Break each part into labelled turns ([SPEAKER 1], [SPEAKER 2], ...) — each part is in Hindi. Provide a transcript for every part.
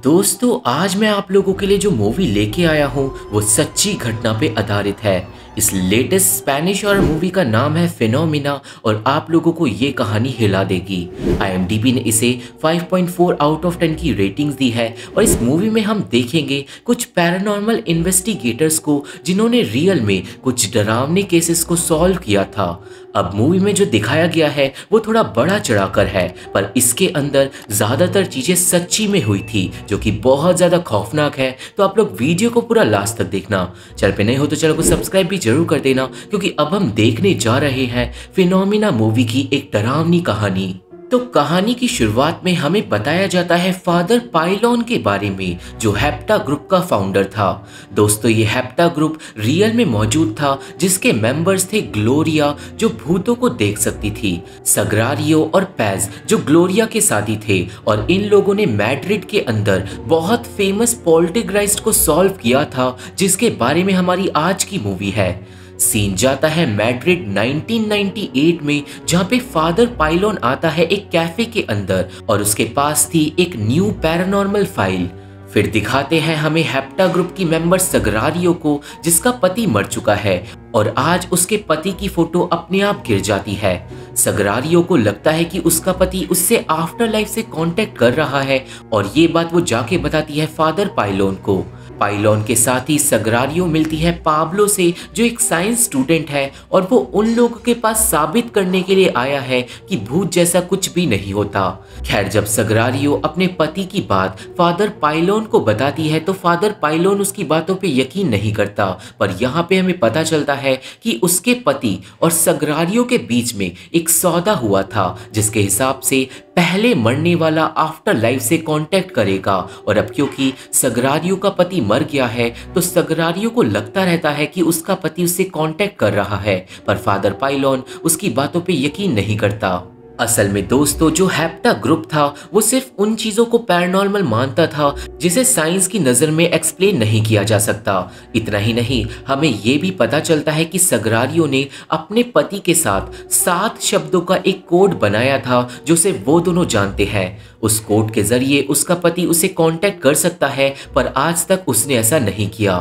[SPEAKER 1] दोस्तों आज मैं आप लोगों के लिए जो मूवी लेके आया हूँ वो सच्ची घटना पे आधारित है। इस लेटेस्ट स्पेनिश हॉरर मूवी का नाम है फिनोमिना और आप लोगों को ये कहानी हिला देगी। IMDb ने इसे 5.4 आउट ऑफ 10 की रेटिंग्स दी है और इस मूवी में हम देखेंगे कुछ पैरानॉर्मल इन्वेस्टिगेटर्स को जिन्होंने रियल में कुछ डरावने केसेस को सॉल्व किया था। अब मूवी में जो दिखाया गया है वो थोड़ा बड़ा चढ़ाकर है, पर इसके अंदर ज़्यादातर चीज़ें सच्ची में हुई थी जो कि बहुत ज़्यादा खौफनाक है। तो आप लोग वीडियो को पूरा लास्ट तक देखना। चैनल पे नए हो तो चैनल को सब्सक्राइब भी जरूर कर देना, क्योंकि अब हम देखने जा रहे हैं फिनोमिना मूवी की एक डरावनी कहानी। तो कहानी की शुरुआत में हमें बताया जाता है फादर पाइलोन के बारे में, जो हेप्टा ग्रुप का फाउंडर था। दोस्तों ये हेप्टा ग्रुप रियल में मौजूद था, जिसके मेंबर्स थे ग्लोरिया जो भूतों को देख सकती थी, सग्रारियो और पैज जो ग्लोरिया के साथी थे, और इन लोगों ने मैड्रिड के अंदर बहुत फेमस पोल्टरगाइस्ट को सॉल्व किया था, जिसके बारे में हमारी आज की मूवी है। सीन जाता है मैड्रिड 1998 में, जहां पे फादर पाइलोन आता है एक कैफे के अंदर और उसके पास थी एक न्यू पैरानॉर्मल फाइल। फिर दिखाते हैं हमें हेप्टा ग्रुप की मेंबर सग्रारियो को, जिसका पति मर चुका है और आज उसके पति की फोटो अपने आप गिर जाती है। सग्रारियो को लगता है कि उसका पति उससे आफ्टर लाइफ से कांटेक्ट कर रहा है और ये बात वो जाके बताती है फादर पाइलोन को। पाइलोन के साथ ही सग्रारियो मिलती है पाब्लो से, जो एक साइंस स्टूडेंट है और वो उन लोगों के पास साबित करने के लिए आया है कि भूत जैसा कुछ भी नहीं होता। खैर जब सग्रारियो अपने पति की बात फादर पाइलोन को बताती है तो फादर पाइलोन उसकी बातों पे यकीन नहीं करता, पर यहाँ पे हमें पता चलता है कि उसके पति और सग्रारियो के बीच में एक सौदा हुआ था, जिसके हिसाब से पहले मरने वाला आफ्टर लाइफ से कांटेक्ट करेगा। और अब क्योंकि सग्रारियो का पति मर गया है तो सग्रारियो को लगता रहता है कि उसका पति उससे कांटेक्ट कर रहा है, पर फादर पाइलोन उसकी बातों पे यकीन नहीं करता। असल में दोस्तों जो हेप्टा ग्रुप था वो सिर्फ उन चीजों को पैरानॉर्मल मानता था जिसे साइंस की नजर में एक्सप्लेन नहीं किया जा सकता। इतना ही नहीं, हमें ये भी पता चलता है कि सग्रारियो ने अपने पति के साथ 7 शब्दों का एक कोड बनाया था जो सिर्फ वो दोनों जानते हैं। उस कोड के जरिए उसका पति उसे कांटेक्ट कर सकता है, पर आज तक उसने ऐसा नहीं किया।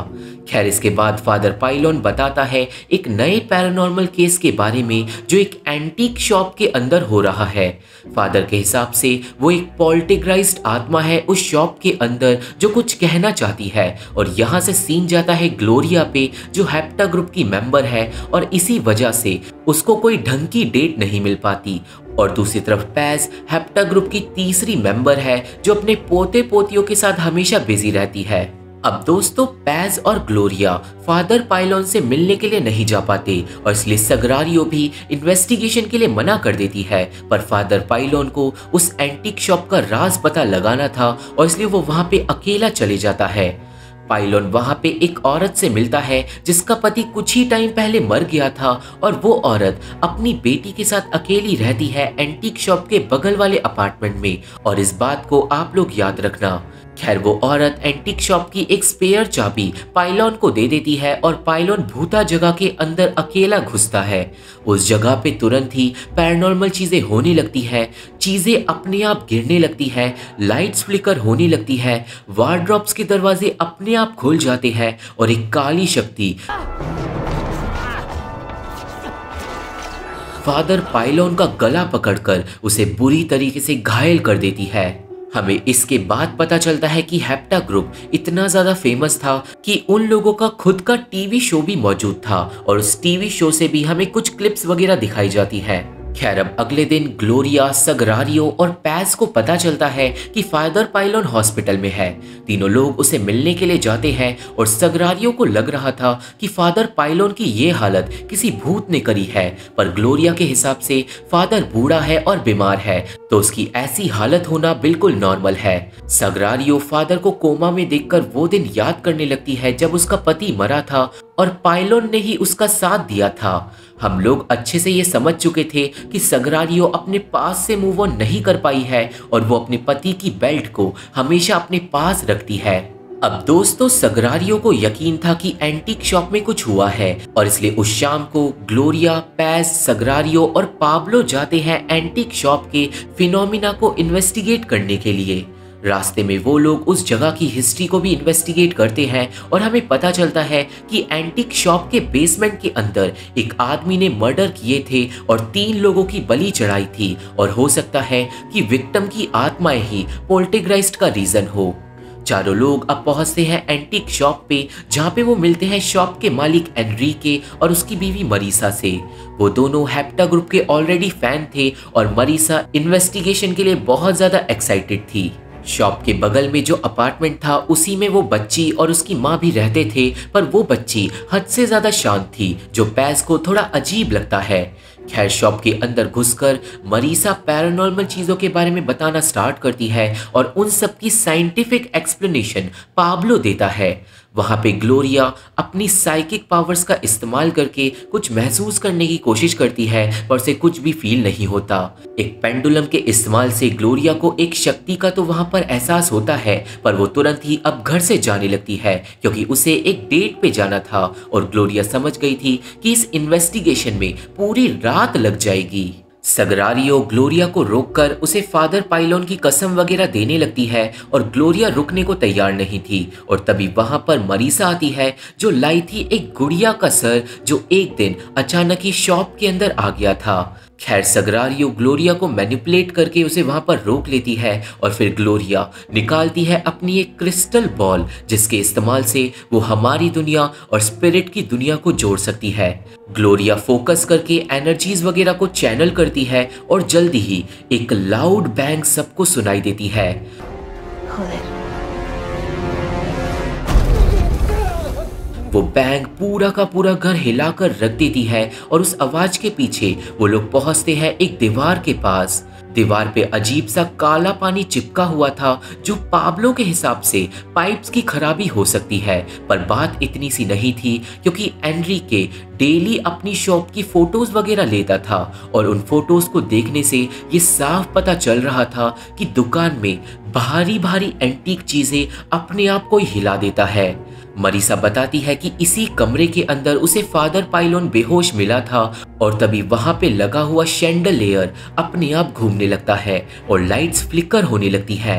[SPEAKER 1] खैर इसके बाद फादर पाइलोन बताता है एक नए पैरानॉर्मल केस के बारे में जो एक एंटीक शॉप के अंदर हो रहा है। फादर के हिसाब से वो एक पोल्टरगाइस्ट आत्मा है उस शॉप के अंदर जो कुछ कहना चाहती है, और यहाँ से सीन जाता है ग्लोरिया पे, जो हेप्टा ग्रुप की मेंबर है और इसी वजह से उसको कोई ढंग की डेट नहीं मिल पाती। और दूसरी तरफ पैज हेप्टा ग्रुप की तीसरी मेंबर है जो अपने पोते पोतियों के साथ हमेशा बिजी रहती है। अब दोस्तों पैज और ग्लोरिया फादर पाइलोन से मिलने के लिए नहीं जा पाते और इसलिए सग्रारियो भी इन्वेस्टिगेशन के लिए मना कर देती है, पर फादर पाइलोन को उस एंटीक शॉप का राज पता लगाना था और इसलिए वो वहां पे अकेला चले जाता है। पाइलोन वहां पे एक औरत से मिलता है जिसका पति कुछ ही टाइम पहले मर गया था, और वो औरत अपनी बेटी के साथ अकेली रहती है एंटीक शॉप के बगल वाले अपार्टमेंट में, और इस बात को आप लोग याद रखना। खैर वो औरत एंटीक शॉप की एक स्पेयर चाबी पाइलोन को दे देती है और पाइलोन भूता जगह के अंदर अकेला घुसता है। उस जगह पे तुरंत ही पैरानॉर्मल चीजें होने लगती है, चीजें अपने आप गिरने लगती है, लाइट्स फ्लिकर होने लगती है, वार्डरोब्स के दरवाजे अपने आप खुल जाते हैं और एक काली शक्ति फादर पाइलोन का गला पकड़कर उसे बुरी तरीके से घायल कर देती है। हमें इसके बाद पता चलता है कि हेप्टा ग्रुप इतना ज्यादा फेमस था कि उन लोगों का खुद का टीवी शो भी मौजूद था, और उस टीवी शो से भी हमें कुछ क्लिप्स वगैरह दिखाई जाती है। खैर अब अगले दिन ग्लोरिया, सग्रारियो और पैज को पता चलता है कि फादर पाइलोन हॉस्पिटल में है। तीनों लोग उसे मिलने के लिए जाते हैं और सग्रारियो को लग रहा था कि फादर पाइलोन की ये हालत किसी भूत ने करी है, पर ग्लोरिया के हिसाब से फादर बूढ़ा है और बीमार है, तो उसकी ऐसी हालत होना बिल्कुल नॉर्मल है। सग्रारियो फादर को कोमा में देखकर वो दिन याद करने लगती है जब उसका पति मरा था और पाइलोन ने ही उसका साथ दिया था। हम लोग अच्छे से ये समझ चुके थे कि सग्रारियो अपने पास से मूव ऑन नहीं कर पाई है और वो अपने पति की बेल्ट को हमेशा अपने पास रखती है। अब दोस्तों सग्रारियो को यकीन था कि एंटीक शॉप में कुछ हुआ है, और इसलिए उस शाम को ग्लोरिया, पैज, सग्रारियो और पाब्लो जाते हैं एंटीक शॉप के फिनोमिना को इन्वेस्टिगेट करने के लिए। रास्ते में वो लोग उस जगह की हिस्ट्री को भी इन्वेस्टिगेट करते हैं और हमें पता चलता है कि एंटीक शॉप के बेसमेंट के अंदर एक आदमी ने मर्डर किए थे और 3 लोगों की बलि चढ़ाई थी और हो सकता है कि विक्टिम की आत्माएं ही पोल्टरगाइस्ट का रीजन हो। चारों लोग अब पहुंचते हैं एंटीक शॉप पे, जहां पे वो मिलते हैं शॉप के मालिक एनरिके और उसकी बीवी मरीसा से। वो दोनों हेप्टा ग्रुप के ऑलरेडी फैन थे और मरीसा इन्वेस्टिगेशन के लिए बहुत ज्यादा एक्साइटेड थी। शॉप के बगल में जो अपार्टमेंट था उसी में वो बच्ची और उसकी माँ भी रहते थे, पर वो बच्ची हद से ज्यादा शांत थी, जो पैस को थोड़ा अजीब लगता है। खैर, शॉप के अंदर घुसकर मरीसा पैरानॉर्मल चीजों के बारे में बताना स्टार्ट करती है और उन सब की साइंटिफिक एक्सप्लेनेशन पाब्लो देता है। वहां पे ग्लोरिया अपनी साइकिक पावर्स का इस्तेमाल करके कुछ महसूस करने की कोशिश करती है, पर उसे कुछ भी फील नहीं होता। एक पेंडुलम के इस्तेमाल से ग्लोरिया को एक शक्ति का तो वहां पर एहसास होता है, पर वो तुरंत ही अब घर से जाने लगती है क्योंकि उसे एक डेट पे जाना था और ग्लोरिया समझ गई थी कि इस इन्वेस्टिगेशन में पूरी रात लग जाएगी। सगरारियो ग्लोरिया को रोककर उसे फादर पाइलोन की कसम वगैरह देने लगती है और ग्लोरिया रुकने को तैयार नहीं थी और तभी वहां पर मरीसा आती है, जो लाई थी एक गुड़िया का सर जो एक दिन अचानक ही शॉप के अंदर आ गया था। खैर, सगरारियो ग्लोरिया को मैनिपुलेट करके उसे वहां पर रोक लेती है और फिर ग्लोरिया निकालती है अपनी एक क्रिस्टल बॉल, जिसके इस्तेमाल से वो हमारी दुनिया और स्पिरिट की दुनिया को जोड़ सकती है। ग्लोरिया फोकस करके एनर्जीज वगैरह को चैनल करती है और जल्दी ही एक लाउड बैंग सबको सुनाई देती है। वो बैंग पूरा का पूरा घर हिलाकर रख देती है और उस आवाज के पीछे वो लोग पहुंचते हैं एक दीवार के पास। दीवार पे अजीब सा काला पानी चिपका हुआ था, जो पाब्लो के हिसाब से पाइप्स की खराबी हो सकती है, पर बात इतनी सी नहीं थी क्योंकि एनरिके डेली अपनी शॉप की फोटोज वगैरह लेता था और उन फोटोज को देखने से ये साफ पता चल रहा था कि दुकान में भारी भारी एंटीक चीजें अपने आप को ही हिला देता है। मरीसा बताती है कि इसी कमरे के अंदर उसे फादर पाइलोन बेहोश मिला था और तभी वहां पे लगा हुआ शैंडलियर अपने आप घूमने लगता है और लाइट्स फ्लिकर होने लगती है।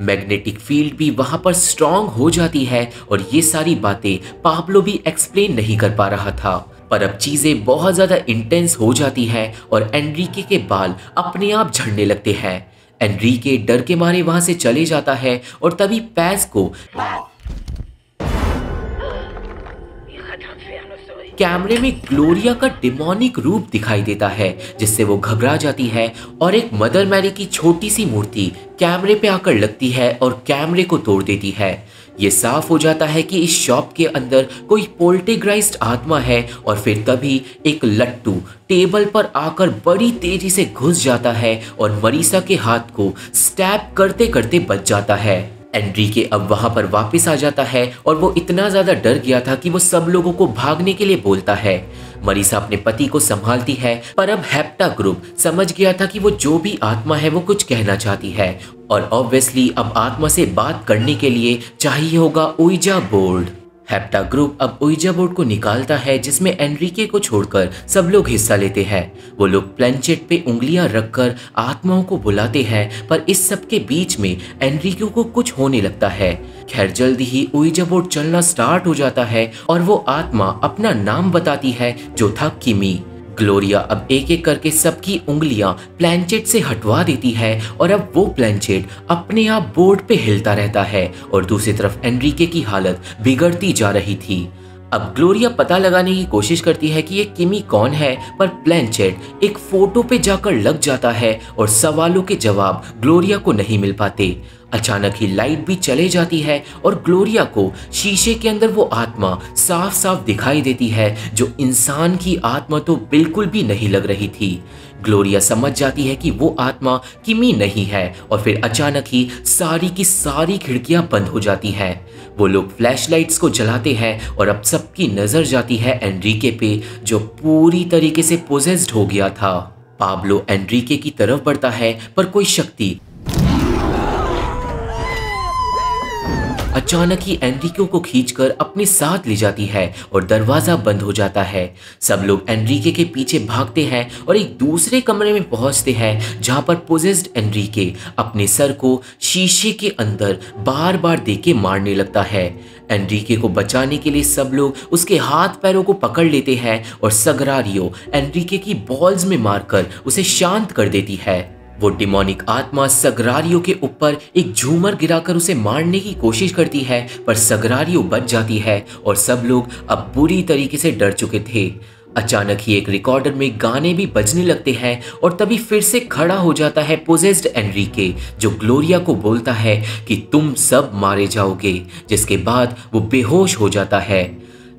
[SPEAKER 1] मैग्नेटिक फील्ड भी वहां पर स्ट्रांग हो जाती है और ये सारी बातें पाब्लो भी एक्सप्लेन नहीं कर पा रहा था, पर अब चीजें बहुत ज्यादा इंटेंस हो जाती हैं और एनरिके के बाल अपने आप झड़ने लगते हैं। एनरिके डर के मारे वहां से चले जाता है और तभी पैस को कैमरे में ग्लोरिया का डिमोनिक रूप दिखाई देता है, जिससे वो घबरा जाती है और एक मदर मैरी की छोटी सी मूर्ति कैमरे पे आकर लगती है और कैमरे को तोड़ देती है। ये साफ हो जाता है कि इस शॉप के अंदर कोई पोल्टरगाइस्ट आत्मा है और फिर तभी एक लट्टू टेबल पर आकर बड़ी तेजी से घुस जाता है और मरीसा के हाथ को स्टैब करते करते बच जाता है। एनरिके अब वहां पर वापस आ जाता है और वो इतना ज्यादा डर गया था कि वो सब लोगों को भागने के लिए बोलता है। मरीसा अपने पति को संभालती है, पर अब हेप्टा ग्रुप समझ गया था कि वो जो भी आत्मा है वो कुछ कहना चाहती है और ऑब्वियसली अब आत्मा से बात करने के लिए चाहिए होगा ओइजा बोर्ड। हेप्टा ग्रुप अब ओइजा बोर्ड को निकालता है, जिसमें एनरिके को छोड़कर सब लोग हिस्सा लेते हैं। वो लोग प्लेनचेट पे उंगलियां रखकर आत्माओं को बुलाते हैं, पर इस सब के बीच में एनरिके को कुछ होने लगता है। खैर, जल्दी ही ओइजा बोर्ड चलना स्टार्ट हो जाता है और वो आत्मा अपना नाम बताती है, जो था किमी। ग्लोरिया अब एक एक करके सबकी उंगलियां प्लेनचेट से हटवा देती है और अब वो प्लेनचेट अपने आप बोर्ड पे हिलता रहता है और दूसरी तरफ एनरिके की हालत बिगड़ती जा रही थी। अब ग्लोरिया पता लगाने की कोशिश करती है कि ये किमी कौन है, पर प्लेनचेट एक फोटो पे जाकर लग जाता है और सवालों के जवाब ग्लोरिया को नहीं मिल पाते। अचानक ही लाइट भी चले जाती है और ग्लोरिया को शीशे के अंदर वो आत्मा साफ साफ दिखाई देती है, जो इंसान की आत्मा तो बिल्कुल भी नहीं लग रही थी। ग्लोरिया समझ जाती है कि वो आत्मा किमी नहीं है और फिर अचानक ही सारी की सारी खिड़कियां बंद हो जाती हैं। वो लोग फ्लैशलाइट्स को जलाते हैं और अब सबकी नजर जाती है एनरिके पे, जो पूरी तरीके से पोजेस्ड हो गया था। पाब्लो एनरिके की तरफ बढ़ता है, पर कोई शक्ति अचानक ही एनरिके को खींचकर अपने साथ ले जाती है और दरवाजा बंद हो जाता है। सब लोग एनरिके के पीछे भागते हैं और एक दूसरे कमरे में पहुंचते हैं जहां पर पोजेस्ड एनरिके अपने सर को शीशे के अंदर बार बार देके मारने लगता है। एनरिके को बचाने के लिए सब लोग उसके हाथ पैरों को पकड़ लेते हैं और सग्रारियो एनरिके की बॉल्स में मारकर उसे शांत कर देती है। वो डिमोनिक आत्मा सग्रारियो के ऊपर एक झूमर गिराकर उसे मारने की कोशिश करती है, पर सग्रारियो बच जाती है और सब लोग अब बुरी तरीके से डर चुके थे। अचानक ही एक रिकॉर्डर में गाने भी बजने लगते हैं और तभी फिर से खड़ा हो जाता है पोजेस्ड एनरिके, जो ग्लोरिया को बोलता है कि तुम सब मारे जाओगे, जिसके बाद वो बेहोश हो जाता है।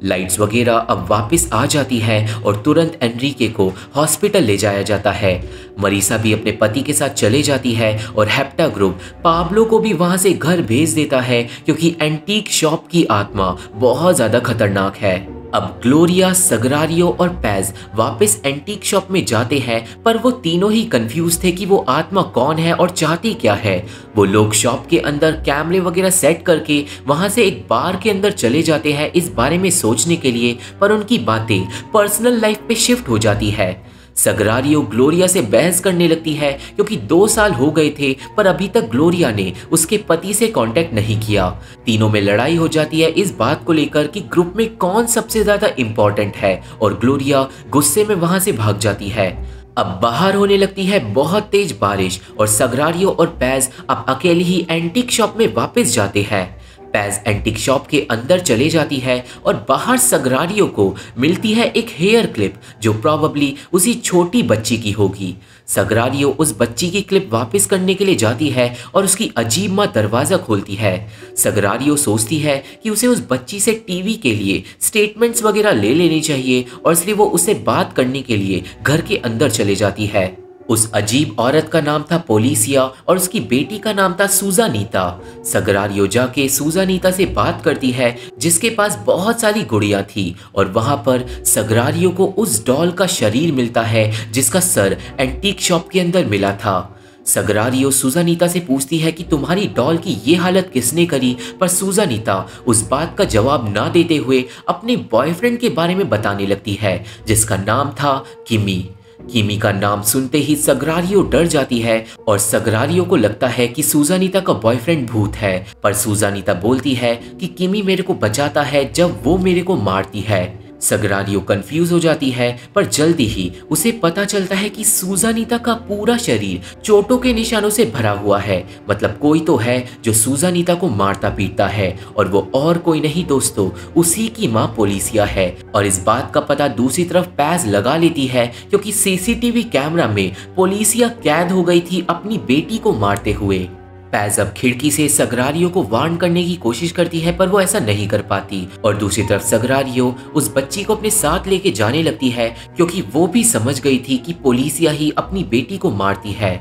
[SPEAKER 1] लाइट्स वगैरह अब वापस आ जाती है और तुरंत एनरिके को हॉस्पिटल ले जाया जाता है। मरीसा भी अपने पति के साथ चले जाती है और हेप्टा ग्रुप पाब्लो को भी वहां से घर भेज देता है, क्योंकि एंटीक शॉप की आत्मा बहुत ज्यादा खतरनाक है। अब ग्लोरिया, सग्रारियो और पैज वापस एंटीक शॉप में जाते हैं, पर वो तीनों ही कंफ्यूज थे कि वो आत्मा कौन है और चाहती क्या है। वो लोग शॉप के अंदर कैमरे वगैरह सेट करके वहां से एक बार के अंदर चले जाते हैं इस बारे में सोचने के लिए, पर उनकी बातें पर्सनल लाइफ पे शिफ्ट हो जाती है। सग्रारियो ग्लोरिया से बहस करने लगती है, क्योंकि 2 साल हो गए थे पर अभी तक ग्लोरिया ने उसके पति से कांटेक्ट नहीं किया। तीनों में लड़ाई हो जाती है इस बात को लेकर कि ग्रुप में कौन सबसे ज्यादा इंपॉर्टेंट है, और ग्लोरिया गुस्से में वहां से भाग जाती है। अब बाहर होने लगती है बहुत तेज बारिश और सग्रारियो और पैज अब अकेले ही एंटीक शॉप में वापस जाते हैं। पैज एंटीक शॉप के अंदर चले जाती है और बाहर सग्रारियो को मिलती है एक हेयर क्लिप, जो प्रोबेबली उसी छोटी बच्ची की होगी। सग्रारियो उस बच्ची की क्लिप वापस करने के लिए जाती है और उसकी अजीब माँ दरवाजा खोलती है। सग्रारियो सोचती है कि उसे उस बच्ची से टीवी के लिए स्टेटमेंट्स वगैरह ले लेनी चाहिए, और इसलिए वो उससे बात करने के लिए घर के अंदर चले जाती है। उस अजीब औरत का नाम था पोलिसिया और उसकी बेटी का नाम था सुजानीता। सग्रारियो जाके सुजानीता से बात करती है, जिसके पास बहुत सारी गुड़िया थी, और वहां पर सग्रारियो को उस डॉल का शरीर मिलता है जिसका सर एंटीक शॉप के अंदर मिला था। सग्रारियो सुजानीता से पूछती है कि तुम्हारी डॉल की ये हालत किसने करी, पर सुजानीता उस बात का जवाब ना देते हुए अपने बॉयफ्रेंड के बारे में बताने लगती है, जिसका नाम था किमी। किमी का नाम सुनते ही सग्रारियो डर जाती है और सग्रारियो को लगता है कि सुजानीता का बॉयफ्रेंड भूत है, पर सुजानीता बोलती है कि किमी मेरे को बचाता है जब वो मेरे को मारती है। सग्रारियो कंफ्यूज हो जाती है, पर जल्दी ही उसे पता चलता है कि सुजानीता का पूरा शरीर चोटों के निशानों से भरा हुआ है, मतलब कोई तो है जो सुजानीता को मारता पीटता है, और वो और कोई नहीं दोस्तों, उसी की माँ पोलिसिया है। और इस बात का पता दूसरी तरफ पैज लगा लेती है, क्योंकि सीसीटीवी कैमरा में पोलिसिया कैद हो गई थी अपनी बेटी को मारते हुए। पैज अब खिड़की से सग्रारियो को वार्न करने की कोशिश करती है, पर वो ऐसा नहीं कर पाती, और दूसरी तरफ सग्रारियो उस बच्ची को अपने साथ लेके जाने लगती है, क्योंकि वो भी समझ गई थी कि पोलिसिया ही अपनी बेटी को मारती है।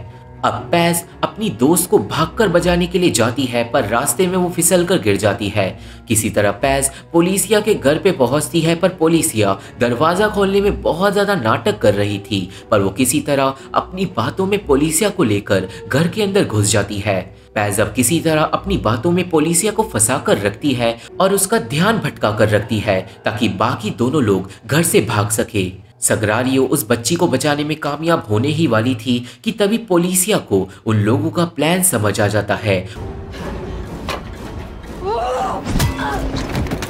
[SPEAKER 1] अब पैज अपनी दोस्त को भागकर बचाने के लिए जाती है, पर रास्ते में वो फिसल कर गिर जाती है। किसी तरह पैज पोलिसिया के घर पे पहुंचती है, पर पोलिसिया दरवाजा खोलने में बहुत ज्यादा नाटक कर रही थी, पर वो किसी तरह अपनी बातों में पोलिसिया को लेकर घर के अंदर घुस जाती है। पैज अब किसी तरह अपनी बातों में पोलिसिया को फंसा कर रखती है और उसका ध्यान भटका कर रखती है, ताकि बाकी दोनों लोग घर से भाग सके। सग्रारियो उस बच्ची को बचाने में कामयाब होने ही वाली थी कि तभी पोलिसिया को उन लोगों का प्लान समझ आ जाता है,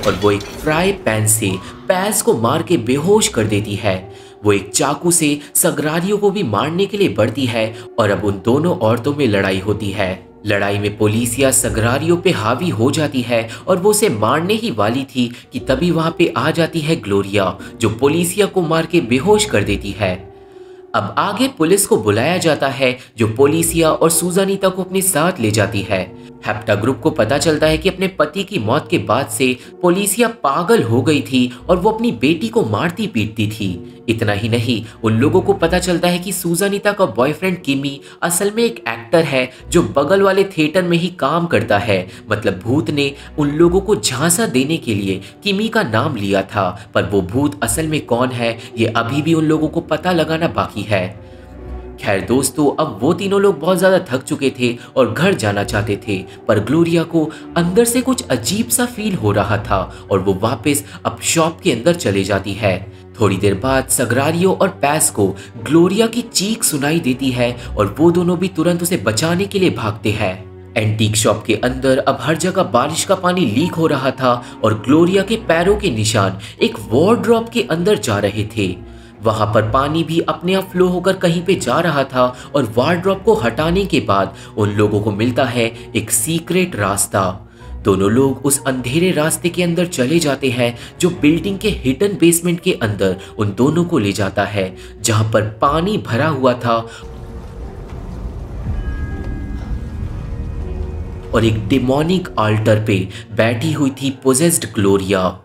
[SPEAKER 1] और वो एक फ्राई पैन से पैज को मार के बेहोश कर देती है। वो एक चाकू से सग्रारियो को भी मारने के लिए बढ़ती है, और अब उन दोनों औरतों में लड़ाई होती है। लड़ाई में पोलिसिया सग्रारियो पे हावी हो जाती है और वो उसे मारने ही वाली थी कि तभी वहां पे आ जाती है ग्लोरिया, जो पोलिसिया को मार के बेहोश कर देती है। अब आगे पुलिस को बुलाया जाता है, जो पोलिसिया और सुजानीता को अपने साथ ले जाती है। हेप्टा ग्रुप को पता चलता है कि अपने पति की मौत के बाद से पोलिसिया पागल हो गई थी और वो अपनी बेटी को मारती पीटती थी। इतना ही नहीं, उन लोगों को पता चलता है कि सुजानीता का बॉयफ्रेंड किमी असल में एक एक्टर है जो बगल वाले थिएटर में ही काम करता है। मतलब भूत ने उन लोगों को झांसा देने के लिए किमी का नाम लिया था, पर वो भूत असल में कौन है ये अभी भी उन लोगों को पता लगाना बाकी है। खैर दोस्तों, अब वो तीनों लोग बहुत ज़्यादा थक चुके थे और घर जाना चाहते थे, पर ग्लोरिया को अंदर से कुछ अजीब सा फील हो रहा था और वो वापस अब शॉप के अंदर चले जाती है। थोड़ी देर बाद सग्रारियो और पैस को ग्लोरिया की चीख सुनाई देती है और वो दोनों भी तुरंत उसे बचाने के लिए भागते हैं। एंटीक शॉप के अंदर अब हर जगह बारिश का पानी लीक हो रहा था और ग्लोरिया के पैरों के निशान एक वार्डरोब के अंदर जा रहे थे। वहां पर पानी भी अपने आप फ्लो होकर कहीं पे जा रहा था और वार्डरोब को हटाने के बाद उन लोगों को मिलता है एक सीक्रेट रास्ता। दोनों लोग उस अंधेरे रास्ते के अंदर चले जाते हैं जो बिल्डिंग के हिडन बेसमेंट के अंदर उन दोनों को ले जाता है, जहां पर पानी भरा हुआ था और एक डिमोनिक आल्टर पे बैठी हुई थी पोजेस्ड ग्लोरिया।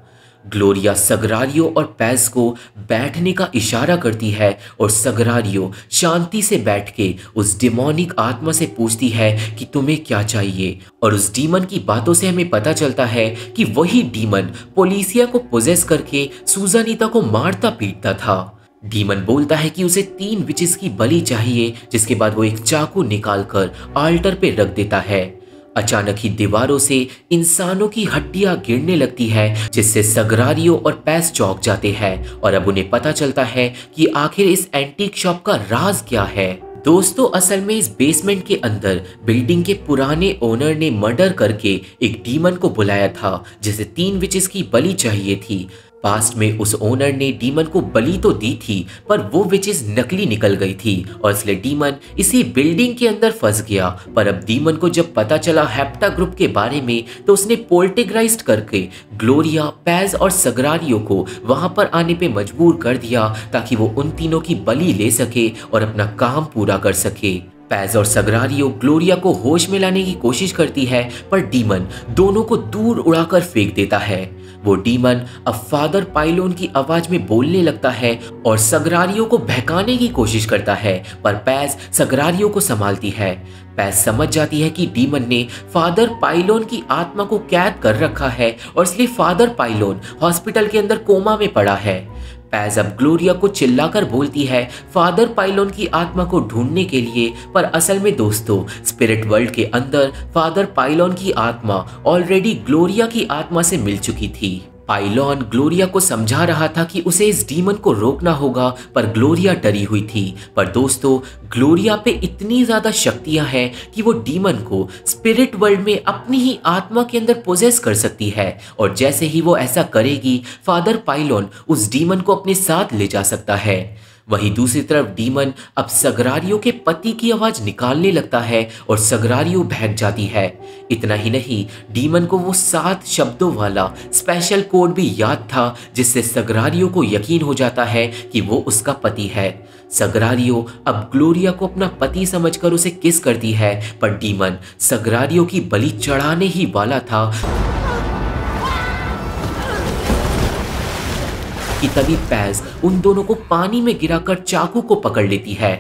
[SPEAKER 1] ग्लोरिया सग्रारियो और पैस को बैठने का इशारा करती है और सग्रारियो शांति से बैठ के उस डिमोनिक आत्मा से पूछती है कि तुम्हें क्या चाहिए, और उस डीमन की बातों से हमें पता चलता है कि वही डीमन पोलिसिया को पोजेस करके सुजानिता को मारता पीटता था। डीमन बोलता है कि उसे 3 विचेस की बलि चाहिए, जिसके बाद वो एक चाकू निकालकर आल्टर पे रख देता है। अचानक ही दीवारों से इंसानों की हड्डियां गिरने लगती है, जिससे सग्रारियो और पैस चौंक जाते हैं और अब उन्हें पता चलता है कि आखिर इस एंटीक शॉप का राज क्या है। दोस्तों, असल में इस बेसमेंट के अंदर बिल्डिंग के पुराने ओनर ने मर्डर करके एक डीमन को बुलाया था जिसे 3 विचेस की बलि चाहिए थी। पास्ट में उस ओनर ने डीमन को बलि तो दी थी, पर वो विचेस नकली निकल गई थी और इसलिए डीमन इसी बिल्डिंग के अंदर फंस गया। पर अब डीमन को जब पता चला हेप्टा ग्रुप के बारे में, तो उसने पोल्टेग्राइज्ड करके ग्लोरिया, पैज और सग्रारियो को वहां पर आने पे मजबूर कर दिया ताकि वो उन तीनों की बलि ले सके और अपना काम पूरा कर सके। पैज और सग्रारियो ग्लोरिया को होश में लाने की कोशिश करती है, पर डीमन दोनों को दूर उड़ाकर फेंक देता है। वो डीमन अब फादर पाइलोन की आवाज में बोलने लगता है और सग्रारियो को बहकाने की कोशिश करता है, पर पैज सग्रारियो को संभालती है। पैज समझ जाती है कि डीमन ने फादर पाइलोन की आत्मा को कैद कर रखा है और इसलिए फादर पाइलोन हॉस्पिटल के अंदर कोमा में पड़ा है। पैज अब ग्लोरिया को चिल्लाकर बोलती है फादर पाइलोन की आत्मा को ढूंढने के लिए, पर असल में दोस्तों स्पिरिट वर्ल्ड के अंदर फादर पाइलोन की आत्मा ऑलरेडी ग्लोरिया की आत्मा से मिल चुकी थी। पाइलोन ग्लोरिया को समझा रहा था कि उसे इस डीमन को रोकना होगा, पर ग्लोरिया डरी हुई थी। पर दोस्तों, ग्लोरिया पे इतनी ज्यादा शक्तियां हैं कि वो डीमन को स्पिरिट वर्ल्ड में अपनी ही आत्मा के अंदर पोजेस कर सकती है, और जैसे ही वो ऐसा करेगी, फादर पाइलोन उस डीमन को अपने साथ ले जा सकता है। वहीं दूसरी तरफ डीमन अब सग्रारियो के पति की आवाज निकालने लगता है और सग्रारियो बहक जाती है। इतना ही नहीं, डीमन को वो 7 शब्दों वाला स्पेशल कोड भी याद था, जिससे सग्रारियो को यकीन हो जाता है कि वो उसका पति है। सग्रारियो अब ग्लोरिया को अपना पति समझकर उसे किस करती है, पर डीमन सग्रारियो की बलि चढ़ाने ही वाला था कि तभी पैज उन दोनों को पानी में गिराकर चाकू को पकड़ लेती है।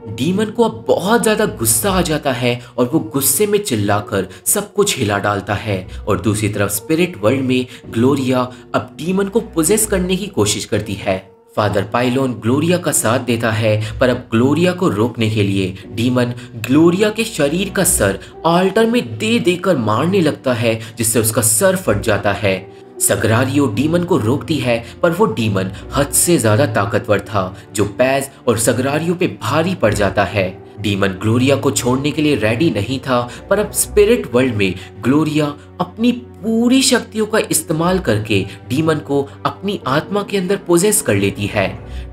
[SPEAKER 1] डीमन को अब बहुत ज्यादा गुस्सा आ जाता है और वो गुस्से में चिल्लाकर सब कुछ हिला डालता है, और दूसरी तरफ स्पिरिट वर्ल्ड में ग्लोरिया अब डीमन को पोजेस करने की कोशिश करती है। फादर पाइलोन ग्लोरिया का साथ देता है, पर अब ग्लोरिया को रोकने के लिए डीमन ग्लोरिया के शरीर का सर आल्टर में दे देकर मारने लगता है, जिससे उसका सर फट जाता है। सग्रारियो डीमन को रोकती है, पर वो डीमन हद से ज्यादा ताकतवर था, जो पैज और सग्रारियो पे भारी पड़ जाता है। डीमन ग्लोरिया को छोड़ने के लिए रेडी नहीं था, पर अब स्पिरिट वर्ल्ड में ग्लोरिया अपनी पूरी शक्तियों का इस्तेमाल करके डीमन को अपनी आत्मा के अंदर पोजेस कर लेती है।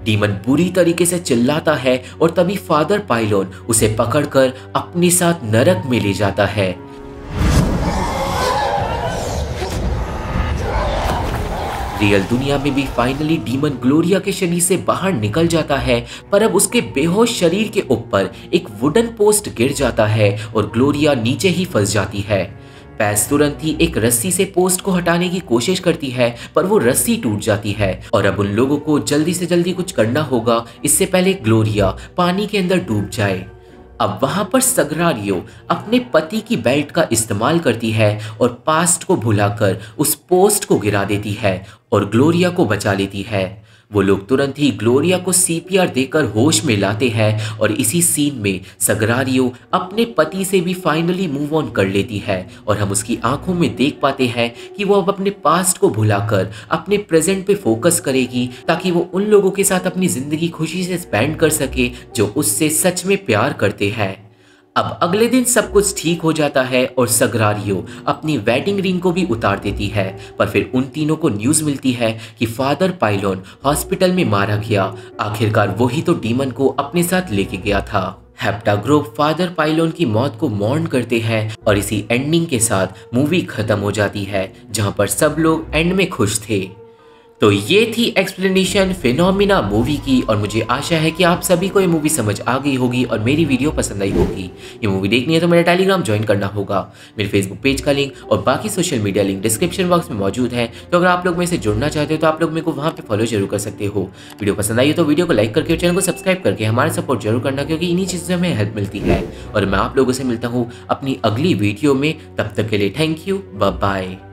[SPEAKER 1] डीमन बुरी तरीके से चिल्लाता है और तभी फादर पाइलोन उसे पकड़कर अपने साथ नरक में ले जाता है। रियल दुनिया में भी फाइनली डीमन ग्लोरिया के शरीर से बाहर निकल जाता है, पर अब उसके बेहोश शरीर के ऊपर एक वुडन पोस्ट गिर जाता है और ग्लोरिया नीचे ही फंस जाती है। पैस तुरंत ही एक रस्सी से पोस्ट को हटाने की कोशिश करती है, पर वो रस्सी टूट जाती है और अब उन लोगों को जल्दी से जल्दी कुछ करना होगा, इससे पहले ग्लोरिया पानी के अंदर डूब जाए। अब वहां पर सग्रारियो अपने पति की बेल्ट का इस्तेमाल करती है और पास्ट को भुलाकर उस पोस्ट को गिरा देती है और ग्लोरिया को बचा लेती है। वो लोग तुरंत ही ग्लोरिया को सीपीआर देकर होश में लाते हैं और इसी सीन में सग्रारियो अपने पति से भी फाइनली मूव ऑन कर लेती है और हम उसकी आंखों में देख पाते हैं कि वो अब अपने पास्ट को भुलाकर अपने प्रेजेंट पे फोकस करेगी ताकि वो उन लोगों के साथ अपनी जिंदगी खुशी से स्पेंड कर सके जो उससे सच में प्यार करते हैं। अब अगले दिन सब कुछ ठीक हो जाता है और सग्रारियो अपनी वेडिंग रिंग को भी उतार देती है, पर फिर उन तीनों को न्यूज़ मिलती है कि फादर पाइलोन हॉस्पिटल में मारा गया। आखिरकार वही तो डीमन को अपने साथ लेके गया था। हेप्टाग्रुप फादर पाइलोन की मौत को मॉर्न करते हैं और इसी एंडिंग के साथ मूवी खत्म हो जाती है, जहां पर सब लोग एंड में खुश थे। तो ये थी एक्सप्लेनेशन फिनोमिना मूवी की और मुझे आशा है कि आप सभी को ये मूवी समझ आ गई होगी और मेरी वीडियो पसंद आई होगी। ये मूवी देखनी है तो मेरा टेलीग्राम ज्वाइन करना होगा। मेरे फेसबुक पेज का लिंक और बाकी social media link description box में मौजूद है, तो अगर आप लोग मेरे से जुड़ना चाहते हो तो आप लोग मेरे को वहाँ पे फॉलो जरूर कर सकते हो। वीडियो पसंद आई हो तो वीडियो को लाइक करके और चैनल को सब्सक्राइब करके हमारा सपोर्ट जरूर करना, क्योंकि इन्हीं चीज़ों से हमें हेल्प मिलती है। और मैं आप लोगों से मिलता हूँ अपनी अगली वीडियो में, तब तक के लिए थैंक यू, बाय बाय।